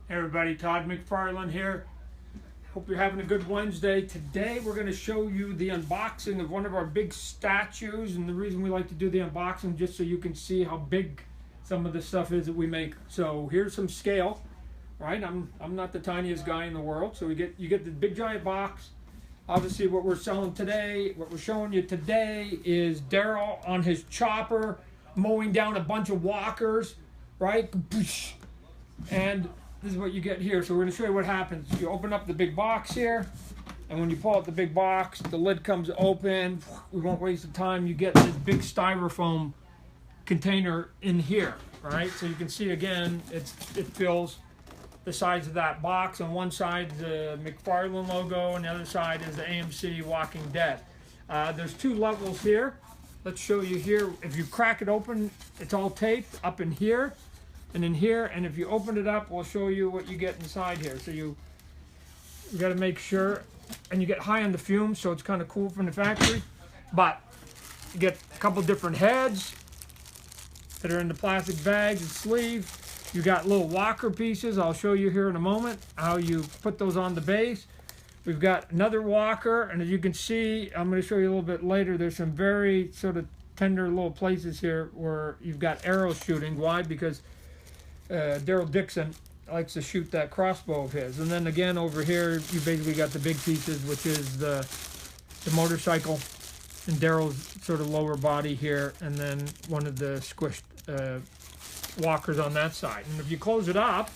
Hey everybody, Todd McFarlane here. Hope you're having a good Wednesday. Today we're going to show you the unboxing of one of our big statues, and the reason we like to do the unboxing just so you can see how big some of the stuff is that we make. So here's some scale, right? I'm not the tiniest guy in the world, so you get the big giant box. Obviously what we're selling today, what we're showing you today is Daryl on his chopper mowing down a bunch of walkers, right? And this is what you get here. So we're going to show you what happens. You open up the big box here, and when you pull out the big box, the lid comes open. We won't waste the time. You get this big styrofoam container in here, right? So you can see again, it fills the size of that box. On one side is the McFarlane logo, and the other side is the AMC Walking Dead. There's two levels here. Let's show you here. If you crack it open, it's all taped up in here and in here, and if you open it up, we'll show you what you get inside here. So you got to make sure, and you get high on the fumes, so it's kind of cool from the factory. But you get a couple different heads that are in the plastic bags and sleeve. You got little walker pieces. I'll show you here in a moment how you put those on the base. We've got another walker, and as you can see, I'm going to show you a little bit later, there's some very sort of tender little places here where you've got arrows shooting. Why? Because Daryl Dixon likes to shoot that crossbow of his. And then again over here, you basically got the big pieces, which is the motorcycle and Daryl's sort of lower body here, and then one of the squished walkers on that side. And if you close it up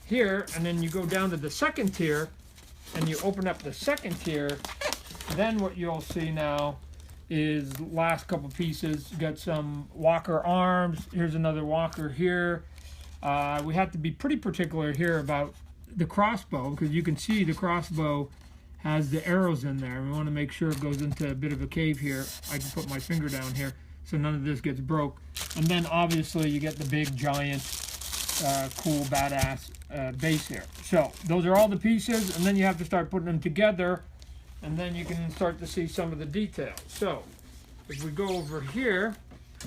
here, and then you go down to the second tier, and you open up the second tier, then what you'll see now is last couple pieces. You got some walker arms. Here's another walker here. We have to be pretty particular here about the crossbow, because you can see the crossbow has the arrows in there. We want to make sure it goes into a bit of a cave here. I can put my finger down here so none of this gets broke. And then obviously you get the big giant cool badass base here. So those are all the pieces, and then you have to start putting them together, and then you can start to see some of the details. So if we go over here,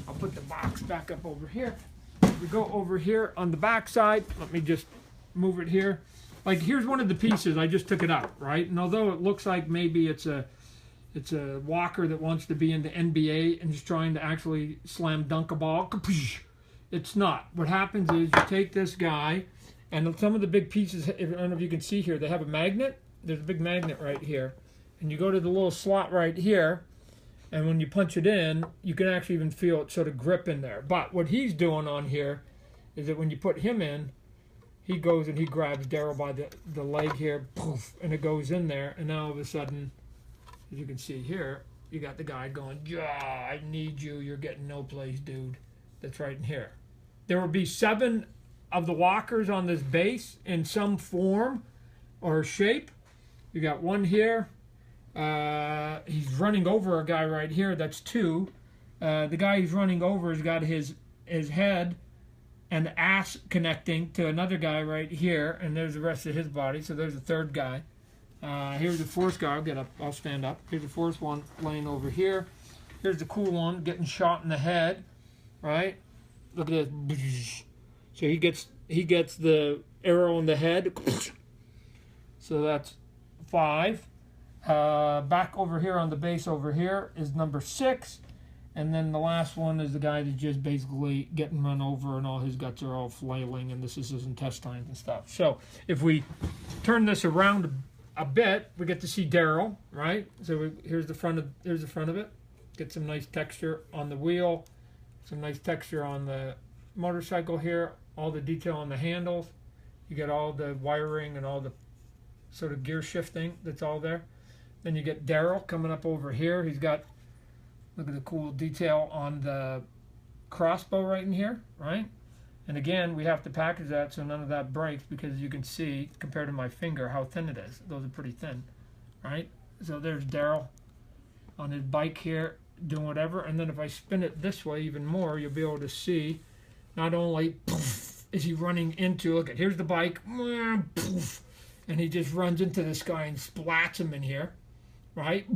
I'll put the box back up over here. If we go over here on the back side, let me just move it here. Like here's one of the pieces, I just took it out, right? And although it looks like maybe it's a walker that wants to be in the NBA and is trying to actually slam dunk a ball, it's not. What happens is you take this guy, and some of the big pieces, I don't know if you can see here, they have a magnet. There's a big magnet right here. And you go to the little slot right here, and when you punch it in, you can actually even feel it sort of grip in there. But what he's doing on here is that when you put him in, he goes and he grabs Daryl by the leg here, poof, and it goes in there, and now all of a sudden, as you can see here, you got the guy going, yeah, I need you, you're getting no place, dude. That's right in here. There will be 7 of the walkers on this base in some form or shape. You got one here. He's running over a guy right here. That's 2. The guy he's running over has got his head and ass connecting to another guy right here, and there's the rest of his body. So there's a third guy. Here's the fourth guy. I'll get up. I'll stand up. Here's the fourth one laying over here. Here's the cool one getting shot in the head. Right? Look at this. So he gets the arrow in the head. So that's 5. Back over here on the base over here is number 6. And then the last one is the guy that's just basically getting run over and all his guts are all flailing, and this is his intestines and stuff. So if we turn this around a bit, we get to see Daryl, right? So here's the front of it. Get some nice texture on the wheel, some nice texture on the motorcycle here, all the detail on the handles. You get all the wiring and all the sort of gear shifting that's all there. Then you get Daryl coming up over here. He's got, look at the cool detail on the crossbow right in here, right? And again, we have to package that so none of that breaks, because you can see, compared to my finger, how thin it is. Those are pretty thin, right? So there's Daryl on his bike here doing whatever. And then if I spin it this way even more, you'll be able to see not only poof, is he running into, look at, here's the bike, poof, and he just runs into this guy and splats him in here, right?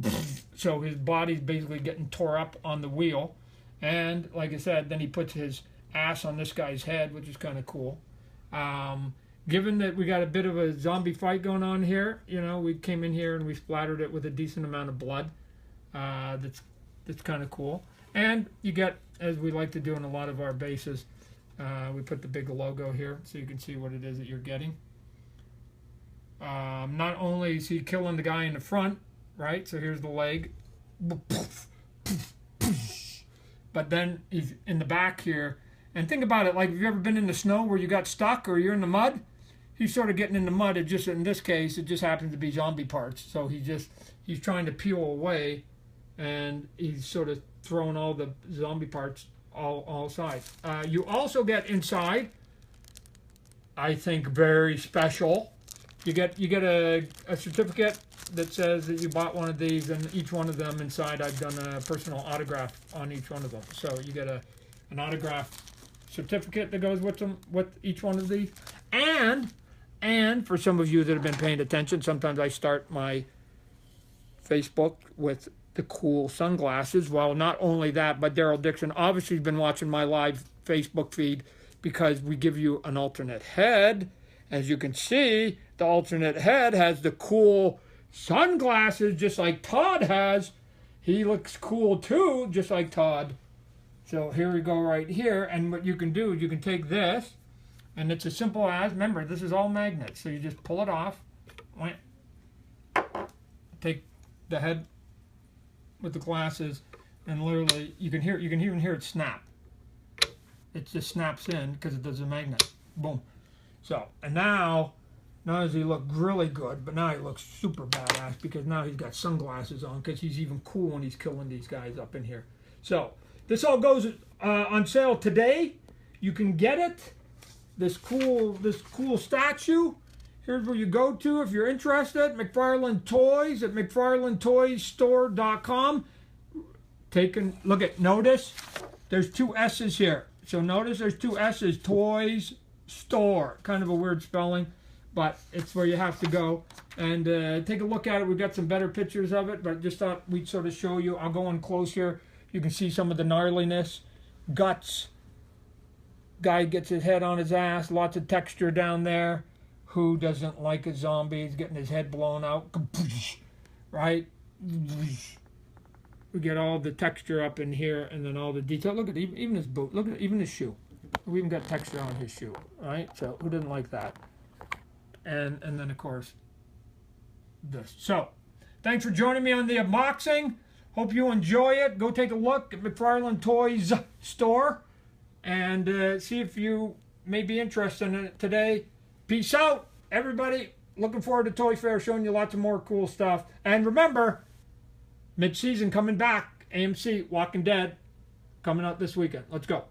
So his body's basically getting tore up on the wheel. And like I said, then he puts his ass on this guy's head, which is kind of cool. given that we got a bit of a zombie fight going on here, you know, we came in here and we splattered it with a decent amount of blood. That's kind of cool. And you get, as we like to do in a lot of our bases, we put the big logo here so you can see what it is that you're getting. Not only is he killing the guy in the front, right? So here's the leg. But then he's in the back here. And think about it, like, have you ever been in the snow where you got stuck or you're in the mud? He's sort of getting in the mud. It just, in this case, it just happens to be zombie parts. So he's trying to peel away, and he's sort of throwing all the zombie parts all sides. You also get inside, I think very special, you get a certificate that says that you bought one of these, and each one of them inside I've done a personal autograph on each one of them. So you get an autograph certificate that goes with them, with each one of these. And for some of you that have been paying attention, sometimes I start my Facebook with the cool sunglasses. Well, not only that, but Daryl Dixon obviously has been watching my live Facebook feed, because we give you an alternate head. As you can see, the alternate head has the cool sunglasses just like Todd has. He looks cool too, just like Todd. So here we go right here, and what you can do is you can take this, and it's as simple as, remember, this is all magnets, so you just pull it off, take the head with the glasses, and literally you can even hear it snap. It just snaps in because it does a magnet. Boom. So, and now does he look really good, but now he looks super badass because now he's got sunglasses on, because he's even cool when he's killing these guys up in here. So this all goes on sale today. You can get it. This cool statue. Here's where you go to if you're interested. McFarlane Toys at McFarlaneToysStore.com. Notice there's two S's here. So notice there's two S's. Toys Store. Kind of a weird spelling, but it's where you have to go and take a look at it. We've got some better pictures of it, but just thought we'd sort of show you. I'll go in close here. You can see some of the gnarliness. Guts. Guy gets his head on his ass. Lots of texture down there. Who doesn't like a zombie? He's getting his head blown out. Right? We get all the texture up in here, and then all the detail. Look at even his boot. Look at even his shoe. We even got texture on his shoe. Right? So who doesn't like that? And then of course this. So thanks for joining me on the unboxing. Hope you enjoy it. Go take a look at McFarlane Toys Store and see if you may be interested in it today. Peace out, everybody. Looking forward to Toy Fair, showing you lots of more cool stuff. And remember, mid-season coming back. AMC, Walking Dead, coming out this weekend. Let's go.